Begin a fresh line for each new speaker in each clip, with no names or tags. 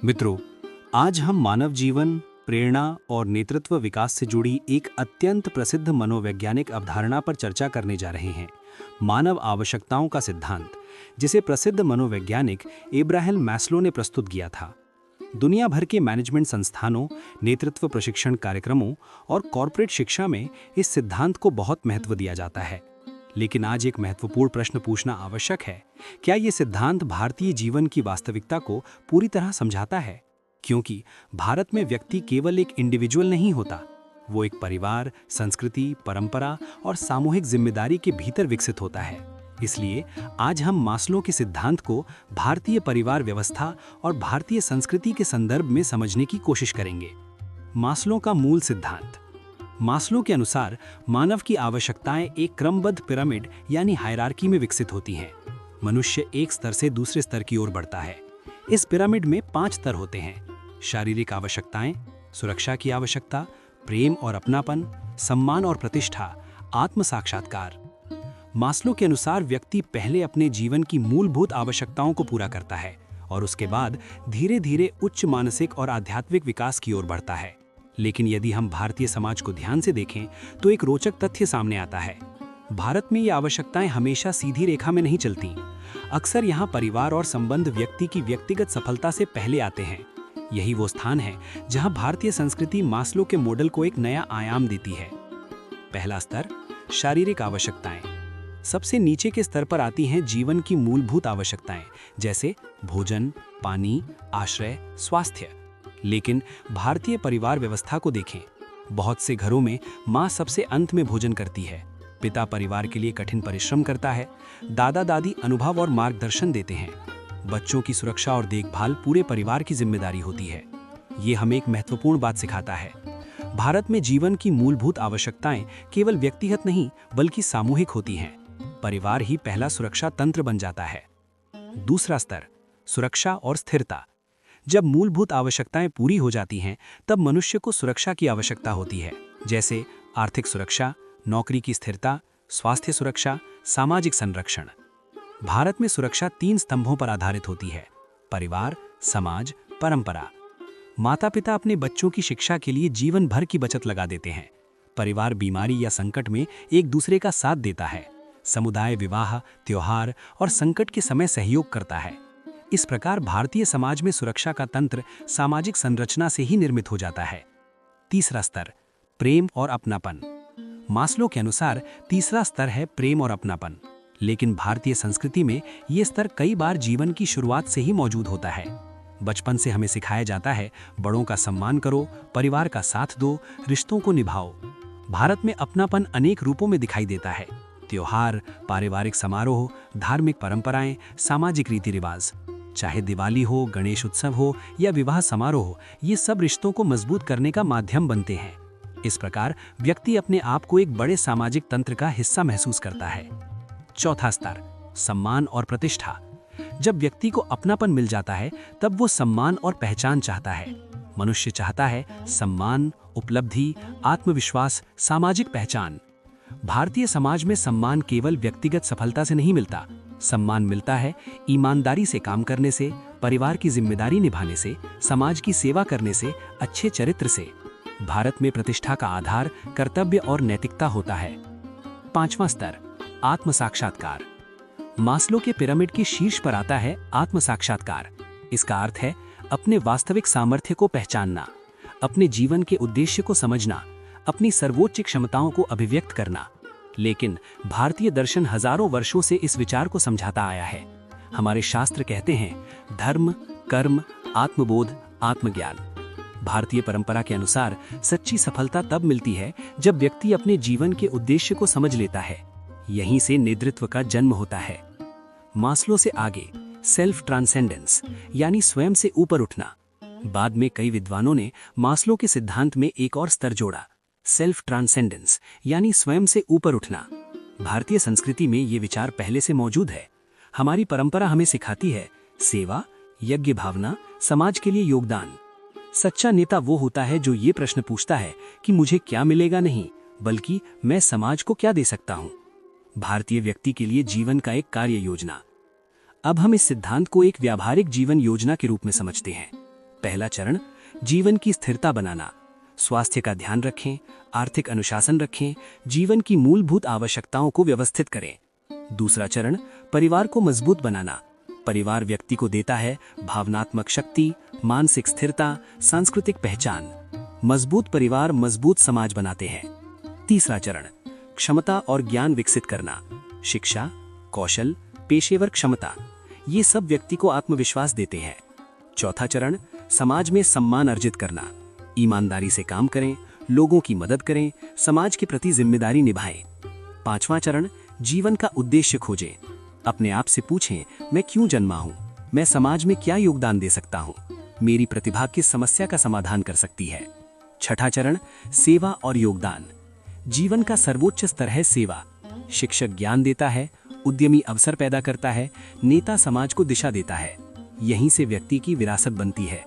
मित्रों, आज हम मानव जीवन, प्रेरणा और नेतृत्व विकास से जुड़ी एक अत्यंत प्रसिद्ध मनोवैज्ञानिक अवधारणा पर चर्चा करने जा रहे हैं। मानव आवश्यकताओं का सिद्धांत, जिसे प्रसिद्ध मनोवैज्ञानिक एब्राहम मैस्लो ने प्रस्तुत किया था। दुनिया भर के मैनेजमेंट संस्थानों, नेतृत्व प्रशिक्षण कार्यक्रमों और कॉर्पोरेट शिक्षा में इस सिद्धांत को बहुत महत्व दिया जाता है। लेकिन आज एक महत्वपूर्ण प्रश्न पूछना आवश्यक है। क्या ये सिद्धांत भारतीय जीवन की वास्तविकता को पूरी तरह समझाता है? क्योंकि भारत में व्यक्ति केवल एक इंडिविजुअल नहीं होता, वो एक परिवार, संस्कृति, परंपरा और सामूहिक जिम्मेदारी के भीतर विकसित होता है। इसलिए आज हम मास्लो के सिद्धांत को भारतीय परिवार व्यवस्था और भारतीय संस्कृति के संदर्भ में समझने की कोशिश करेंगे। मास्लो का मूल सिद्धांत। मास्लो के अनुसार मानव की आवश्यकताएं एक क्रमबद्ध पिरामिड यानी हायरार्की में विकसित होती हैं। मनुष्य एक स्तर से दूसरे स्तर की ओर बढ़ता है। इस पिरामिड में 5 स्तर होते हैं: शारीरिक आवश्यकताएं, सुरक्षा की आवश्यकता, प्रेम और अपनापन, सम्मान और प्रतिष्ठा, आत्म साक्षात्कार। मास्लो के अनुसार व्यक्ति पहले अपने जीवन की मूलभूत आवश्यकताओं को पूरा करता है और उसके बाद धीरे धीरे उच्च मानसिक और आध्यात्मिक विकास की ओर बढ़ता है। लेकिन यदि हम भारतीय समाज को ध्यान से देखें तो एक रोचक तथ्य सामने आता है। भारत में ये आवश्यकताएं हमेशा सीधी रेखा में नहीं चलती। अक्सर यहाँ परिवार और संबंध व्यक्ति की व्यक्तिगत सफलता से पहले आते हैं। यही वो स्थान है जहाँ भारतीय संस्कृति मास्लो के मॉडल को एक नया आयाम देती है। पहला स्तर, शारीरिक आवश्यकताएं। सबसे नीचे के स्तर पर आती हैं जीवन की मूलभूत आवश्यकताएं, जैसे भोजन, पानी, आश्रय, स्वास्थ्य। लेकिन भारतीय परिवार व्यवस्था को देखें। बहुत से घरों में माँ सबसे अंत में भोजन करती है, पिता परिवार के लिए कठिन परिश्रम करता है, दादा दादी अनुभव और मार्गदर्शन देते हैं, बच्चों की सुरक्षा और देखभाल पूरे परिवार की जिम्मेदारी होती है। ये हमें एक महत्वपूर्ण बात सिखाता है। भारत में जीवन की मूलभूत आवश्यकताएं केवल व्यक्तिगत नहीं बल्कि सामूहिक होती हैं। परिवार ही पहला सुरक्षा तंत्र बन जाता है। दूसरा स्तर, सुरक्षा और स्थिरता। जब मूलभूत आवश्यकताएं पूरी हो जाती हैं, तब मनुष्य को सुरक्षा की आवश्यकता होती है, जैसे आर्थिक सुरक्षा, नौकरी की स्थिरता, स्वास्थ्य सुरक्षा, सामाजिक संरक्षण। भारत में सुरक्षा 3 स्तंभों पर आधारित होती है: परिवार, समाज, परंपरा। माता पिता अपने बच्चों की शिक्षा के लिए जीवन भर की बचत लगा देते हैं। परिवार बीमारी या संकट में एक दूसरे का साथ देता है। समुदाय विवाह, त्योहार और संकट के समय सहयोग करता है। इस प्रकार भारतीय समाज में सुरक्षा का तंत्र सामाजिक संरचना से ही निर्मित हो जाता है। तीसरा स्तर, प्रेम और अपनापन। मास्लो के अनुसार तीसरा स्तर है प्रेम और अपनापन। लेकिन भारतीय संस्कृति में ये स्तर कई बार जीवन की शुरुआत से ही मौजूद होता है। बचपन से हमें सिखाया जाता है, बड़ों का सम्मान करो, परिवार का साथ दो, रिश्तों को निभाओ। भारत में अपनापन अनेक रूपों में दिखाई देता है: त्योहार, पारिवारिक समारोह, धार्मिक परंपराएं, सामाजिक रीति रिवाज। चाहे दिवाली हो, गणेश उत्सव हो या विवाह समारोह, ये सब रिश्तों को मजबूत करने का माध्यम बनते हैं। इस प्रकार व्यक्ति अपने आप को एक बड़े सामाजिक तंत्र का हिस्सा महसूस करता है। चौथा स्तर, सम्मान और प्रतिष्ठा। जब व्यक्ति को अपनापन मिल जाता है, तब वो सम्मान और पहचान चाहता है। मनुष्य चाहता है सम्मान, उपलब्धि, आत्मविश्वास, सामाजिक पहचान। भारतीय समाज में सम्मान केवल व्यक्तिगत सफलता से नहीं मिलता। सम्मान मिलता है ईमानदारी से काम करने से, परिवार की जिम्मेदारी निभाने से, समाज की सेवा करने से, अच्छे चरित्र से। भारत में प्रतिष्ठा का आधार कर्तव्य और नैतिकता होता है। पांचवा स्तर, आत्म साक्षात्कार। मास्लो के पिरामिड के शीर्ष पर आता है आत्म साक्षात्कार। इसका अर्थ है अपने वास्तविक सामर्थ्य को पहचानना, अपने जीवन के उद्देश्य को समझना, अपनी सर्वोच्च क्षमताओं को अभिव्यक्त करना। लेकिन भारतीय दर्शन हजारों वर्षों से इस विचार को समझाता आया है। हमारे शास्त्र कहते हैं धर्म, कर्म, आत्मबोध, आत्मज्ञान। भारतीय परंपरा के अनुसार सच्ची सफलता तब मिलती है जब व्यक्ति अपने जीवन के उद्देश्य को समझ लेता है। यहीं से नेतृत्व का जन्म होता है। मास्लो से आगे सेल्फ ट्रांसेंडेंस यानी स्वयं से ऊपर उठना। बाद में कई विद्वानों ने मास्लो के सिद्धांत में एक और स्तर जोड़ा, सेल्फ ट्रांसेंडेंस यानी स्वयं से ऊपर उठना। भारतीय संस्कृति में ये विचार पहले से मौजूद है। हमारी परंपरा हमें सिखाती है सेवा, यज्ञ भावना, समाज के लिए योगदान। सच्चा नेता वो होता है जो ये प्रश्न पूछता है कि मुझे क्या मिलेगा नहीं, बल्कि मैं समाज को क्या दे सकता हूँ। भारतीय व्यक्ति के लिए जीवन का एक कार्य योजना। अब हम इस सिद्धांत को एक व्यावहारिक जीवन योजना के रूप में समझते हैं। पहला चरण, जीवन की स्थिरता बनाना। स्वास्थ्य का ध्यान रखें, आर्थिक अनुशासन रखें, जीवन की मूलभूत आवश्यकताओं को व्यवस्थित करें। दूसरा चरण, परिवार को मजबूत बनाना। परिवार व्यक्ति को देता है भावनात्मक शक्ति, मानसिक स्थिरता, सांस्कृतिक पहचान। मजबूत परिवार मजबूत समाज बनाते हैं। तीसरा चरण, क्षमता और ज्ञान विकसित करना। शिक्षा, कौशल, पेशेवर क्षमता, ये सब व्यक्ति को आत्मविश्वास देते हैं। चौथा चरण, समाज में सम्मान अर्जित करना। ईमानदारी से काम करें, लोगों की मदद करें, समाज के प्रति जिम्मेदारी निभाएं। पांचवा चरण, जीवन का उद्देश्य खोजें। अपने आप से पूछें, मैं क्यों जन्मा हूं? मैं समाज में क्या योगदान दे सकता हूं? मेरी प्रतिभा किस समस्या का समाधान कर सकती है? छठा चरण, सेवा और योगदान। जीवन का सर्वोच्च स्तर है सेवा। शिक्षक ज्ञान देता है, उद्यमी अवसर पैदा करता है, नेता समाज को दिशा देता है। यहीं से व्यक्ति की विरासत बनती है।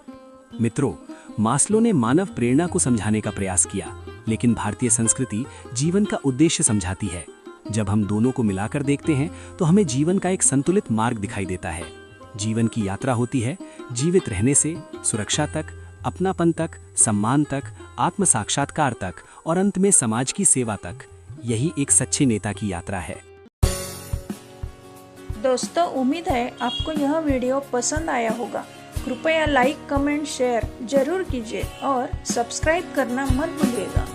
मित्रों, मास्लो ने मानव प्रेरणा को समझाने का प्रयास किया, लेकिन भारतीय संस्कृति जीवन का उद्देश्य समझाती है। जब हम दोनों को मिलाकर देखते हैं तो हमें जीवन का एक संतुलित मार्ग दिखाई देता है। जीवन की यात्रा होती है जीवित रहने से सुरक्षा तक, अपनापन तक, सम्मान तक, आत्म साक्षात्कार तक और अंत में समाज की सेवा तक। यही एक सच्चे नेता की यात्रा है।
दोस्तों, उम्मीद है आपको यह वीडियो पसंद आया होगा। कृपया लाइक, कमेंट, शेयर जरूर कीजिए और सब्सक्राइब करना मत भूलिएगा।